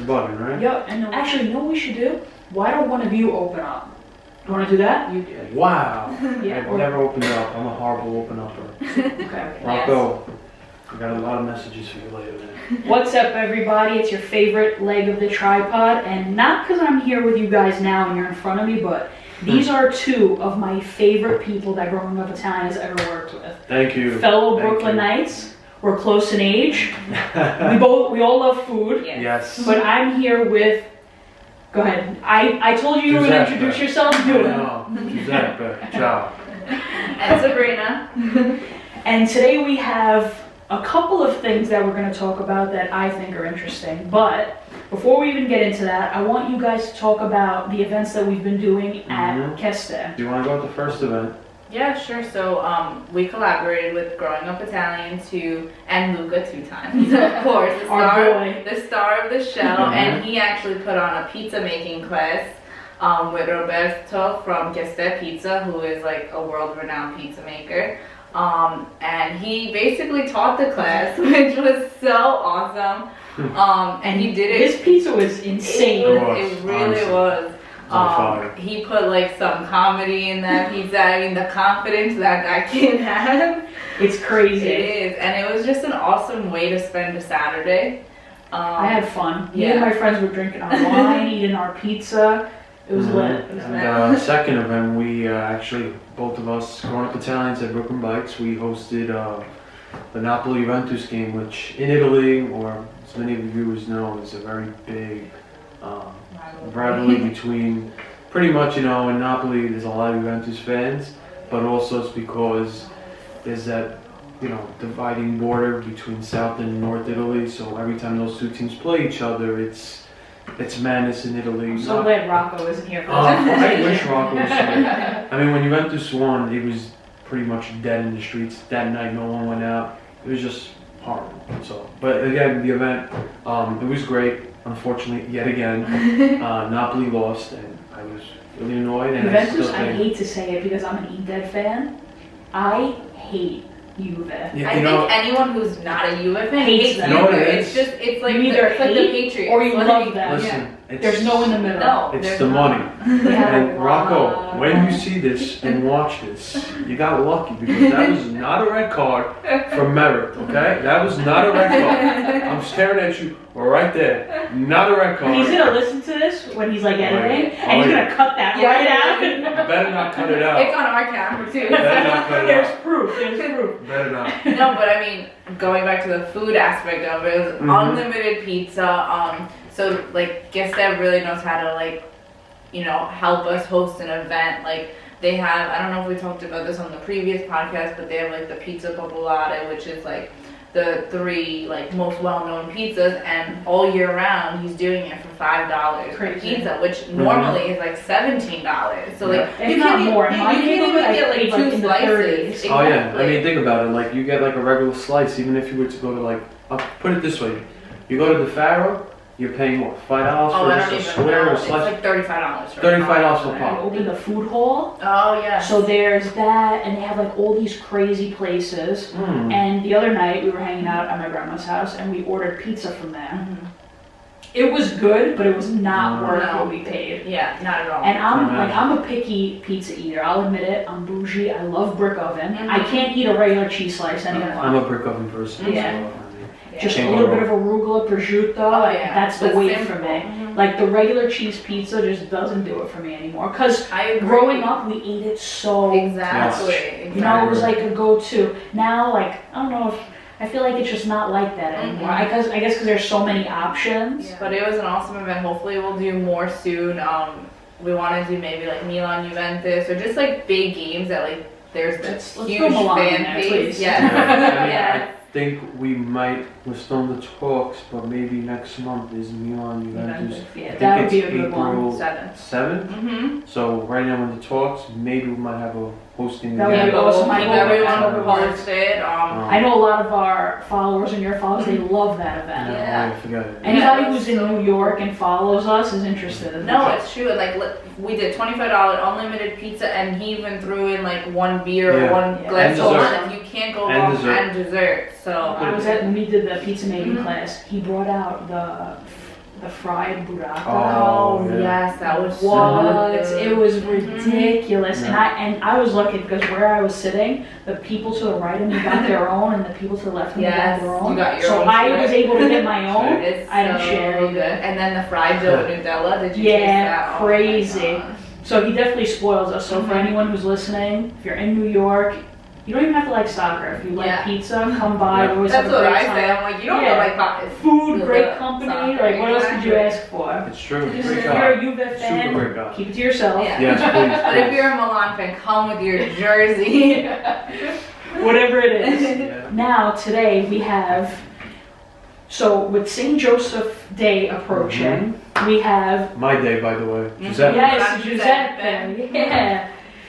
the button, right? Yep, and actually, you know what we should do? Why don't one of you open up? You want to do that? You do. Wow. Yeah. I've never opened up. I'm a horrible open upper. Okay. Rocco, I got a lot of messages for you later, man. What's up, everybody? It's your favorite leg of the tripod, and not because I'm here with you guys now and you're in front of me, but these are two of my favorite people that Growing Up Italian has ever worked with. Thank you. Fellow Thank Brooklynites. We're close in age. we all love food. Yes. But I'm here with. Go ahead. I told you were going to introduce yourself. Do it. No, Giuseppe. Ciao. And Sabrina. And today we have a couple of things that we're going to talk about that I think are interesting. But before we even get into that, I want you guys to talk about the events that we've been doing at Keste. Do you want to go with the first event? Yeah, sure. So we collaborated with Growing Up Italian and Luca 2 times, of course, the star of the show, and he actually put on a pizza making class with Roberto from Giuseppe Pizza, who is like a world-renowned pizza maker. And he basically taught the class, which was so awesome. And he did it. His pizza was insane. It really was. He put like some comedy in that pizza. I mean, the confidence that guy can have. It's crazy. It is, and it was just an awesome way to spend a Saturday. I had fun. Me and my friends were drinking our wine, eating our pizza. It was lit. It was And second event, we actually, both of us, Growing Up Italians at BrooklynBitess, we hosted the Napoli-Juventus game, which in Italy, or as many of the viewers know, is a very big rivalry between, pretty much, in Napoli there's a lot of Juventus fans, but also it's because there's that, dividing border between South and North Italy, so every time those two teams play each other, it's madness in Italy. I'm so glad Rocco isn't here for this. I wish Rocco was here. I mean, when Juventus won, it was pretty much dead in the streets. That night, no one went out. It was just horrible. So, but again, the event, it was great. Unfortunately, yet again, Napoli lost, and I was really annoyed. And Juventus, I hate to say it because I'm an Inter fan. I hate Juve. Yeah, I think anyone who's not a Juve fan hates them. You know what it It's is? just, it's like, You either it's like the hate Patriots. or you love them. Listen, There's no in the middle. No, it's there's the not. money. Yeah. And Rocco, when you see this and watch this, you got lucky because that was not a red card for merit, okay? That was not a red card. I'm staring at you right there. Not a red card. He's gonna listen to this when he's like editing, Oh, and he's yeah. gonna cut that Yeah. right out. You better not cut it out. It's on our camera too. Better not cut it There's out. proof. There's proof. Better not. No, but I mean, going back to the food aspect of it, it was unlimited pizza. So like, Giuseppe really knows how to help us host an event. Like they have, I don't know if we talked about this on the previous podcast, but they have like the pizza popolare, which is like the 3 most well-known pizzas, and all year round he's doing it for $5 per pizza, which normally is like $17. So like It's not more. You can't even get like 2 slices. Oh yeah, I mean think about it. Like you get like a regular slice, even if you were to go to I'll put it this way, you go to the Faro, you're paying what, $5 for just a square or a slice? It's like $35 for $35 for a I pop. opened the food hall. Oh yeah. So there's that, and they have like all these crazy places. And the other night we were hanging out at my grandma's house, and we ordered pizza from there. It was good, but it was not worth what we paid. Yeah, not at all. And I'm a picky pizza eater. I'll admit it. I'm bougie. I love brick oven. I can't eat a regular cheese slice anymore. I'm a brick oven person. Yeah. So, Just a little bit of arugula, prosciutto, that's the way for me. Like the regular cheese pizza just doesn't do it for me anymore. Because growing up, we ate it so Exactly. much. It was like a go-to. Now, I don't know if, I feel like it's just not like that anymore. I guess because there's so many options. Yeah. But it was an awesome event. Hopefully we'll do more soon. We want to do maybe like Milan Juventus, or just like big games that there's this huge fan base. I think we might, we're still in the talks, but maybe next month is Milan Juventus. Yeah, that would be a good April one. 7th? So right now in the talks, maybe we might have a hosting That would event. be awesome. Keep everyone posted. I know a lot of our followers and your followers, they love that event. Yeah, I forgot it. Anybody who's in New York and follows us is interested in No, that. it's true. Like we did $25 unlimited pizza, and he even threw in like one beer or one glass of wine. You can't go wrong, and dessert. So I was when we did the pizza making class, he brought out the fried burrata. Oh, yeah. yes, that was so What? good. It was ridiculous, Yeah. and I was lucky because where I was sitting, the people to the right of me got their own, and the people to the left of me got Yes, their own. you got your so own I too. was able to get my own. It's I didn't so share either. good. And then the fried dough Nutella, did you taste Yeah, that? Oh my crazy. God. So he definitely spoils us. So for anyone who's listening, if you're in New York, you don't even have to like soccer. If you like Yeah. pizza, come by. Yeah. We always That's have a what great I time. say. I'm like, you don't Yeah. know like pocket. Food, great company. Soccer, Like, what else could you exactly. ask for? It's true. Just Great if guy. you're a Juve fan, Super great guy. keep it to yourself. Yeah. Yes, please. But if you're a Milan fan, come with your jersey. Whatever it is. Yeah. Now, today we have, so with St. Joseph Day approaching, we have, My day, by the way. Giuseppe. yes, Giuseppe. Yeah.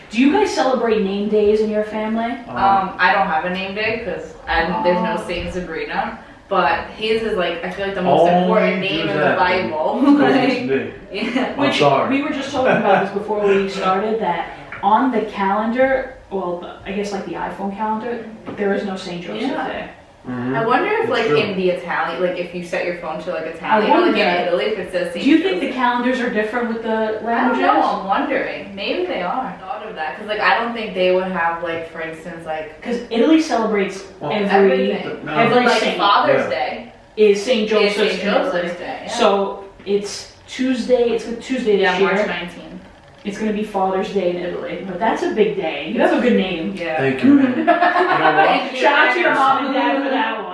Do you guys celebrate name days in your family? I don't have a name day because there's no Saint Sabrina. But his is like, I feel like the most Only important name in the Giuseppe. Bible. Because it's Like, me. yeah. I'm sorry. We were just talking about this before we started, that on the calendar, well, I guess like the iPhone calendar, there is no St. Joseph Yeah. Day. Mhm. I wonder if It's like true. in the Italian, like if you set your phone to like Italian, I or like wonder. in Italy, if it says Saint Do you think the Joseph. calendars are different with the I don't languages? know. I'm wondering. Maybe they are. I thought of that because like I don't think they would have like, for instance, like Because Italy celebrates Well, everything. No. every like saint Father's Yeah. Day is St. is Joseph's Saint in Italy. Joseph's Day. Yeah. So it's Tuesday, it's a Tuesday this yeah, year. March 19th. It's going to be Father's Day in Italy. But that's a big day. You have a good name. Yeah. Thank you, man. You know what? Shout out to your mom and dad for that one.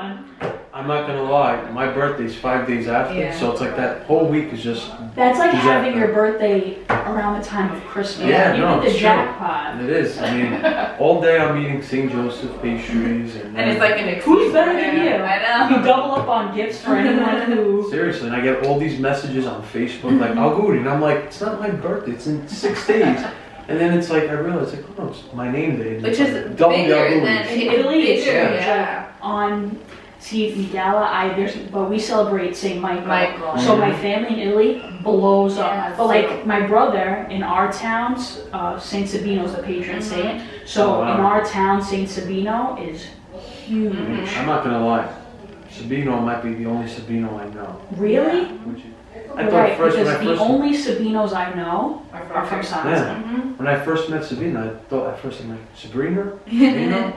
I'm not gonna lie. My birthday's 5 days after, Yeah. so it's like that whole week is just. That's like Giuseppe. having your birthday around the time of Christmas. Yeah, you no, hit the it's true. jackpot. It is. I mean, all day I'm eating St. Joseph pastries and. And it's like an excuse. Who's better than you? I know. You double up on gifts for anyone who. Seriously, and I get all these messages on Facebook like, "I'll go," and I'm like, "It's not my birthday. It's in 6 days." And then it's like I realize, like, oh no, it's my name day. And Which it's is like double the bigger Auguri. than In Italy, it's bigger, huge. yeah. On Midala, but we celebrate St. Michael. Michael. So my family in Italy blows up. Yeah, But so- like my brother in our towns, Saint Sabino's the patron saint. So Oh, wow. in our town, Saint Sabino is huge. I'm not gonna lie. Sabino might be the only Sabino I know. Really? Which I thought Right, first when because I the first only Sabinos I know are from here. Sansa. Yeah. Mhm. when I first met Sabrina, I thought at first I'm like Sabrina, Sabrina,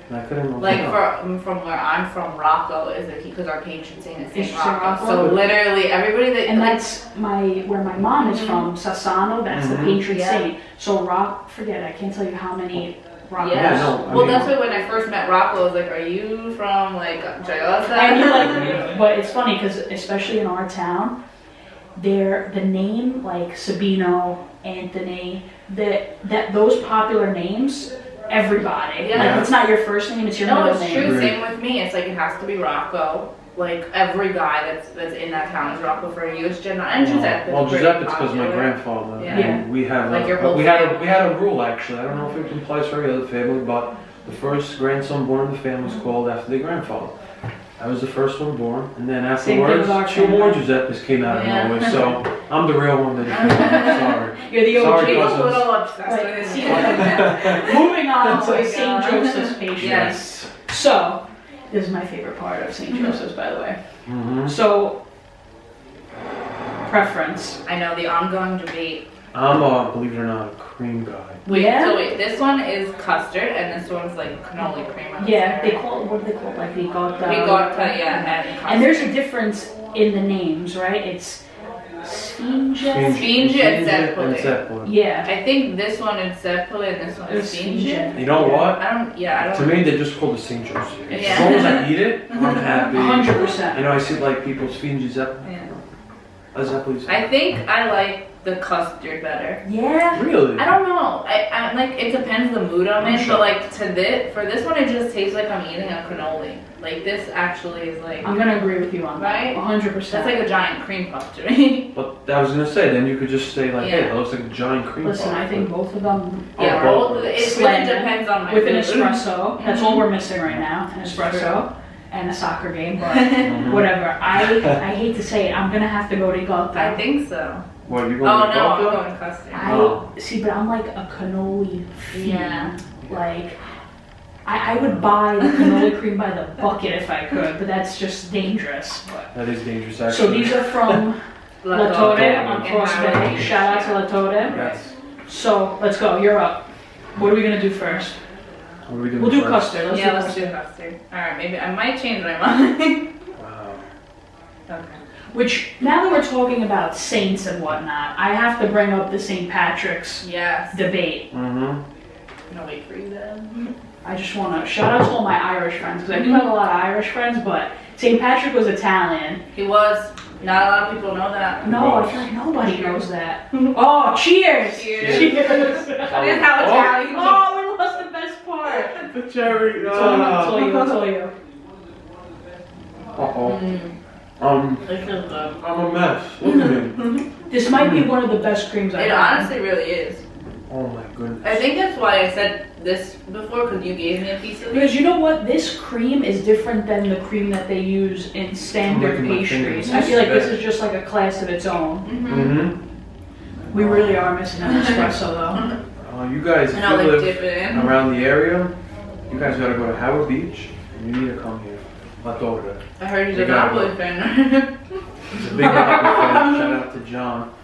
and I couldn't remember. Like from where I'm from, Rocco is a because our patron saint is Is Saint Saint Rocco. Rocco? So literally everybody that And like, that's where my mom is from, Sassano, that's the Mhm. patron Yeah. saint. So forget, I can't tell you how many Roccos. yeah. no, I well, mean- that's why when I first met Rocco, I was like, "Are you from like Giosa?" And you're like, but it's funny because especially in our town, the name like Sabino, Anthony, that those popular names, everybody. Yeah. Like it's not your first name, it's your no, middle it's name. true. Right. Same with me. It's like it has to be Rocco. Like every guy that's in that town is Rocco for you. It's Jenna and Giuseppe. Well, is pretty Giuseppe, it's because my popular. grandfather. Yeah. And we have Like your whole we had family. we had a rule actually. I don't know if it applies for every other family, but the first grandson born in the family was called after their grandfather. I was the first one born, and then Same thing with our afterwards, two more family. Giuseppes came out of Yeah. nowhere. So I'm the real one that is sorry. You're the OG. Sorry, He's a cousins. little obsessed Right. with his See, name. Moving on Oh my to St. God. Joseph's patron. Yes. So, this is my favorite part of St. Joseph's, by the way. hmm So, preference. I know the ongoing debate. I'm believe it or not, a cream guy. Wait, Yeah? so wait, this one is custard and this one's like cannoli cream. I would Yeah, say, they call it, what do they call it? Like ricotta. Ricotta, yeah, and custard. And there's a difference in the names, right? It's Sfinge. Sfinge and Zeppole. Zeppole. Yeah. I think this one is Zeppole and this one is It's Sfinge. Sfinge. You know what? I To don't. me, they just call it St. Joseph. Yeah. As long as I eat it, I'm happy. 100%. I know I see like people's Sfinge Zeppole. Yeah. Zeppole. I think I like the custard better. Yeah. Really? I don't know. I like it depends the mood I'm in, Sure. but like for this one it just tastes like I'm eating a cannoli. Like this actually is like I'm gonna agree with you on that. Right? 100%. that's like a giant cream puff to me. But I was gonna say, then you could just say like, hey, Yeah. that looks like a giant cream Listen, puff. I think both of them Yeah, are both. both. It really Sled depends on my with an food. espresso. That's all we're missing right now, an espresso and a soccer game, but Mhm. whatever. I hate to say it, I'm gonna have to go ricotta. I think so. What, you Oh going no, to I'm Ricotta? going custard. I Oh. see, but I'm like a cannoli fiend. Yeah. Like, I would buy the cannoli cream by the bucket if I could, but that's just dangerous. That is dangerous, actually. So these are from La Torre on Cross Bay. Shout out to La Torre. Yes. So let's go. You're up. What are we gonna do first? What are we doing We'll do first? custard. Let's do custard. Alright, maybe I might change my mind. Wow. Okay. Which, now that we're talking about saints and whatnot, I have to bring up the St. Patrick's Yes. debate. Mm-hmm. No, wait for you then. I just want to shout out to all my Irish friends, because I do have a lot of Irish friends, but St. Patrick was Italian. He was. Not a lot of people know that. No, I feel like nobody knows that. Oh, cheers! Cheers. Cheers! That is how Italian. Oh, we lost the best part. The cherry. It's all you, it's all you. Uh-oh. This is good. I'm a mess. Look at me. This might be one of the best creams I've It had. honestly really is. Oh my goodness. I think that's why I said this before, because you gave me a piece of it. Because you know what? This cream is different than the cream that they use in standard I'm making my pastries. fingers I feel like this sweat. is just like a class of its own. Mm-hmm. We really are missing an espresso though. You guys, if And you I'll like live dip it in. around the area, you guys gotta go to Howard Beach, and you need to come here. La Torre. I heard he's You a gotta Napoli go. fan. He's a big Napoli fan. Shout out to John.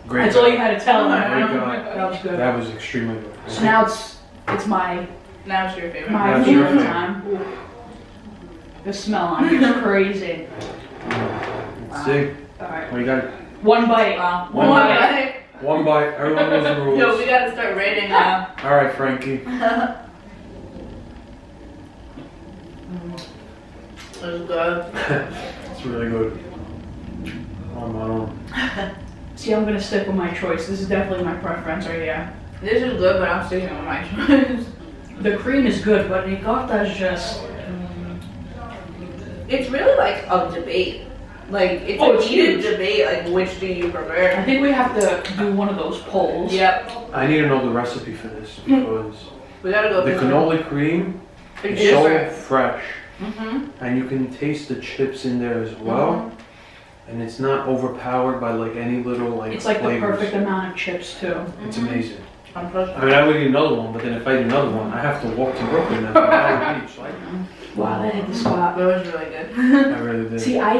Great That's guy. all you had to tell Great them. guy. That was good. That was extremely good. So now it's my Now it's your favorite. That's your favorite favorite. time. Ooh. The smell on here is crazy. Let's see. Alright. Well, you got One bite. Wow. One bite. one bite. Everyone knows the rules. Yo, we gotta start rating now. All right, Frankie. It was good. It's really good. On my own. See, I'm gonna stick with my choice. This is definitely my preference right here. This is good, but I'm sticking with my choice. The cream is good, but ricotta is just... It's really like a debate. Like, it's Oh, a it's heated huge. debate, like, which do you I prefer? think we have to do one of those polls. Yep. I need to know the recipe for this because We gotta go the through cannoli cream It's is so different. fresh, Mm-hmm. and you can taste the chips in there as well. And it's not overpowered by like any little like It's like the flavors. perfect amount of chips too. It's amazing. I'm pushing. I mean, I would eat another one, but then if I eat another one, I have to walk to Brooklyn and Howard Beach. So Wow, that hit the spot. It was really good. I really did. See, I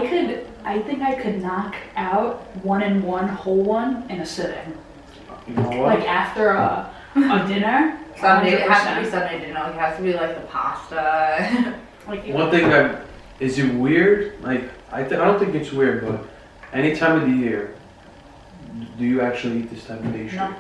think I could knock out 1 and 1 whole one in a sitting. You know what? Like after a dinner. Sunday, it has to be 100%. Sunday dinner. It has to be like the pasta. Like, One thing that is it weird? Like I don't think it's weird, but any time of the year, do you actually eat this type of pastry? No.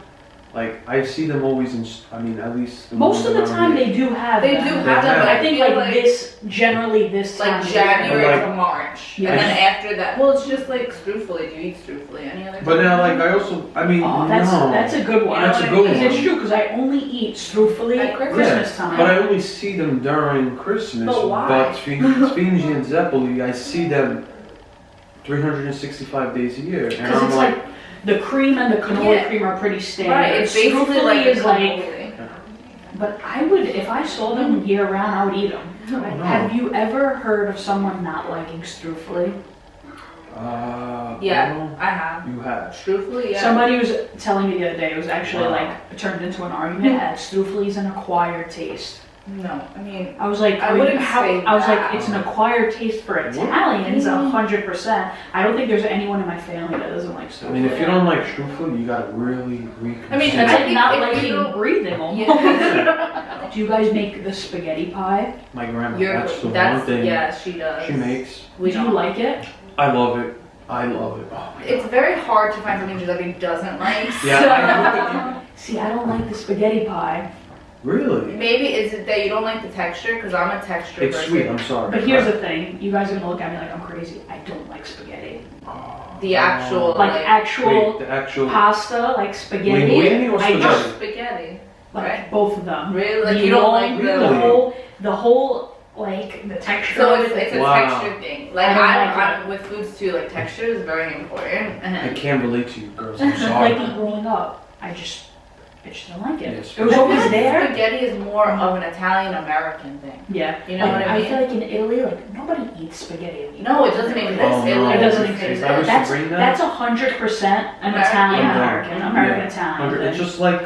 Like I see them always in. I mean, at least most of the ones around time here. they do have They them. do They have them, have. but I think feel like this, generally this time. like of year. January Like- to March. Yeah. And then after that, well, it's just like strufoli. Do you eat strufoli any other time? But now, like I also, I mean, Oh, no. that's a good one. You know That's a what I good mean? one. It's true because I only eat strufoli At at Christmas. Christmas time. But I only see them during Christmas. But why? But Sfingi and Zeppeli, I see them 365 days a year, and Because I'm it's like, like the cream and the cannoli Yeah. cream are pretty standard. Right, it's basically Strufoli like is a like, cannoli. but I would, if I saw them year round, I would eat them. no. Have you ever heard of someone not liking strufoli? Yeah, no, I have. you have. Strufoli, yeah. Somebody was telling me the other day, it was actually Wow. like, it turned into an argument, that strufoli is an acquired taste. No, I mean, I was like, I wouldn't say I was like, that. it's an acquired taste for Italians, 100%. I don't think there's anyone in my family that doesn't like strufoli. I mean, if you don't like strufoli, you gotta really reconsider. I mean, That's I like think not if you liking don't- breathing almost. yeah. Do you guys make the spaghetti pie? my grandma, You're, that's the one that's, thing yeah, she does. she makes. We Do you don't. like it? I love it. I love it. Oh my It's God. very hard to find something Giuseppe doesn't like. Yeah, so- I know. See, I don't like the spaghetti pie. Really? Maybe is it that you don't like the texture? Because I'm a texture It's person. sweet. I'm sorry. But here's the thing, you guys are gonna look at me like I'm crazy. I don't like spaghetti. The actual, Like like, actual Wait, the actual. pasta, like spaghetti. Linguine or I spaghetti? just spaghetti. like Right. both of them. Really? Like The you don't long- like Really? the whole, like the texture. So of it's, it. it's a Wow. texture thing. Like I don't I'm like with foods too. Like texture is very important. I can't relate to you girls. I'm sorry. like growing up, I just don't like it. Yes. It was always there. Spaghetti is more of an Italian American thing. Yeah. You know Like, what I mean? feel like in Italy, like nobody eats spaghetti. No, it doesn't exist. Oh, It no. literally It doesn't exist. exist. That was That's Sabrina? that's 100% an American. Italian Yeah. American, American Yeah. Italian. It's thing. just like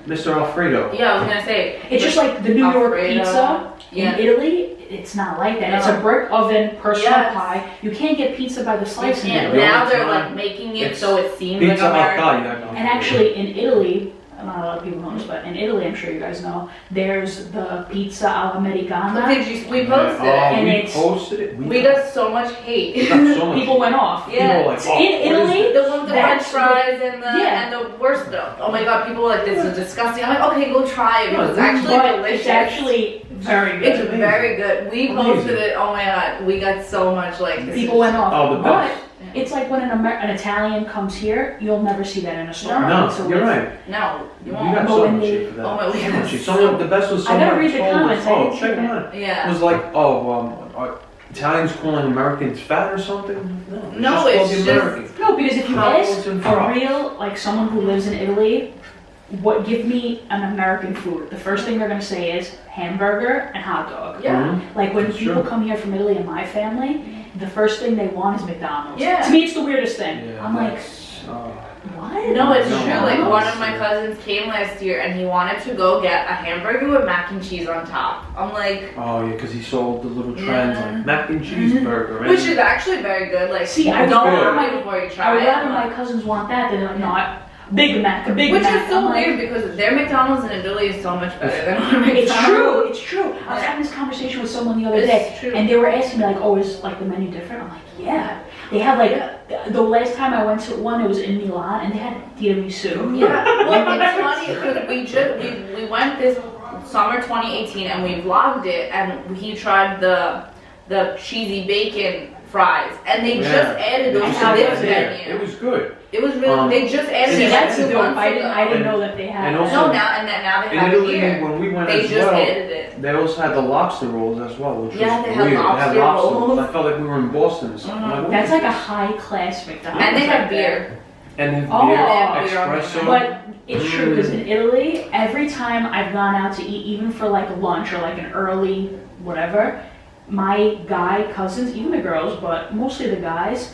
Mr. Alfredo. Yeah, I was gonna say. It's just like the New York Alfredo. pizza. Yeah. In Italy, it's not like that. No. It's a brick oven, personal Yes. pie. You can't get pizza by the slice in Yeah, Italy. now it's they're not- like making it it's so it seems like Pizza American. Hut, And actually, in Italy, not a lot of people know this, but in Italy, I'm sure you guys know, there's the pizza all'americana. We posted it. And we it's- posted it. We got so much hate. We got so much. People went off. Yeah. People were like, oh, In what is Italy, this? The one with the French That's fries and the yeah. and the worst stuff. Oh my god, people were like, this is disgusting. I'm like, okay, go try it because it's actually But delicious. it's actually very good. It's very good. We posted Amazing. it. Oh my god, we got so much like this People is- went off. Oh, the But best. it's like when an Italian comes here, you'll never see that in a store. No, So you're it's- right. No, you You won't. got But so when much they- shit for that. Oh my- we So got much shit. so- Someone, the best was I gotta someone read the told comments, us, I oh, didn't check see them that. out. Yeah. It was like, are Italians calling Americans fat or something? No, called it's the just- Americans. No, because if you Tacos ask and a fries. real, like someone who lives in Italy, what give me an American food, the first thing they're gonna say is hamburger and hot dog. Yeah. Mhm. Like when That's people true. come here from Italy in my family, the first thing they want is McDonald's. Yeah. To me, it's the weirdest thing. Yeah, I'm like, that's, what? No, it's No, true. no, Like no. one of my cousins came last year and he wanted to go get a hamburger with mac and cheese on top. I'm like, oh yeah, because he sold the little trends Yeah. like mac and cheese Mhm. burger. which is actually very good. Like, See, I don't would- order it before you I try would it. rather my cousins want that than like, no, Big Mac, a Big Which Mac. is so I'm like, weird because their McDonald's in Italy is so much better than our McDonald's. It's true, it's true. I was Yeah. having this conversation with someone the other It's day, true. and they were asking me like, "Oh, is like the menu different?" I'm like, "Yeah." They have like the last time I went to one, it was in Milan, and they had tiramisu. Yeah, well, it's funny because we went this summer 2018 and we vlogged it, and he tried the cheesy bacon fries, and they Yeah. just added They those just to added this it there. menu. It was good. It was really. They just added See, it that's like 2 dope. months I didn't ago. know that they had. And that. also- No, now they In have it Italy, here. when we went They as just well, added it. they also had the lobster rolls as well, which Yeah, was they had weird. lobster they had lobster rolls. I felt like we were in Boston or something. Mhm. Like, what That's is like a this? high class McDonald's. And they have right there. beer. And have Oh, beer, beer on espresso. the But it's true because in Italy, every time I've gone out to eat, even for like lunch or like an early whatever, my guy cousins, even the girls, but mostly the guys,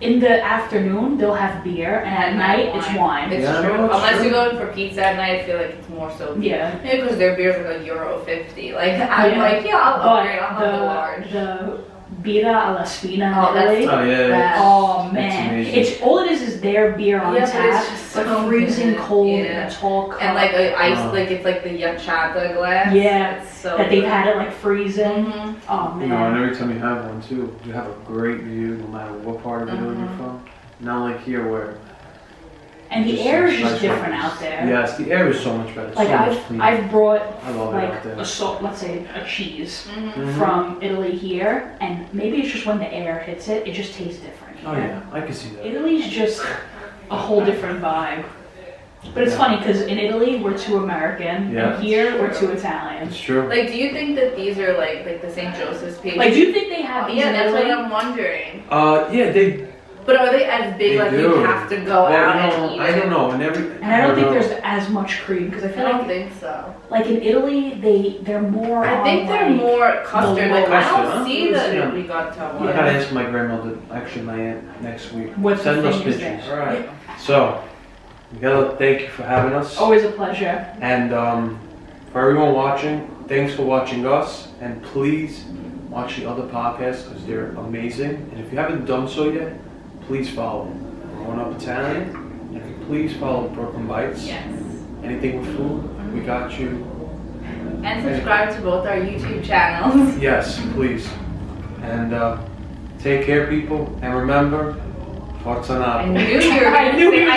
in the afternoon they'll have beer, and at night it's wine. It's Yeah, true. no, it's Unless true. you go in for pizza at night, I feel like it's more so. Yeah. Maybe because their beers are like €1.50. Like I'm Yeah. like, yeah, I'll upgrade. I'll have the But large. the birra alla spina Oh, in that's- Italy. Oh yeah. That- Oh It's man, amazing. it's all it is their beer on Yeah, but tap, it's just but so freezing good. cold Yeah. in a tall cup. And like a ice, Oh. like it's like the yachata glass. Yeah, it's so that they've good. had it like freezing. Mhm. Oh You know, and man, every time you have one too, you have a great view no matter what part of Italy you're Mhm. from. Not like here where and the just air is some just nice different weather. out there. Yes, the air is so much better. Like so much cleaner. I've brought I love it like out there. a salt, let's say a cheese Mhm. Mhm. from Italy here, and maybe it's just when the air hits it, it just tastes different. Oh here. yeah, I can see that. Italy's just a whole different vibe. But it's Yeah. funny because in Italy we're too American, Yeah. and here we're too Italian. It's true. Like, do you think that these are like the St. Joseph's pastries? Like, do you think they have these yeah, in that's Italy? what I'm wondering. Yeah, they. But are they as big? They Like do. you have to go Well, out you and know, eat I it? don't know, and And I don't think know. there's as much cream because I I feel don't like think so. like in Italy they're more. I think on, they're like, more custard. Like I Custard, don't huh? see Yeah. the ricotta I one. gotta ask my grandmother, actually my aunt, next week. What the Send us thing is pictures. there. Right. So, we gotta thank you for having us. Always a pleasure. And for everyone watching, thanks for watching us. And please watch the other podcasts because they're amazing. And if you haven't done so yet, please follow Growingupitalian. And please follow Brooklyn Bites. Yes. Anything with food, we got you. And subscribe to both our YouTube channels. Yes, please. And take care, people. And remember, forza I Napoli. knew you were I gonna knew say. you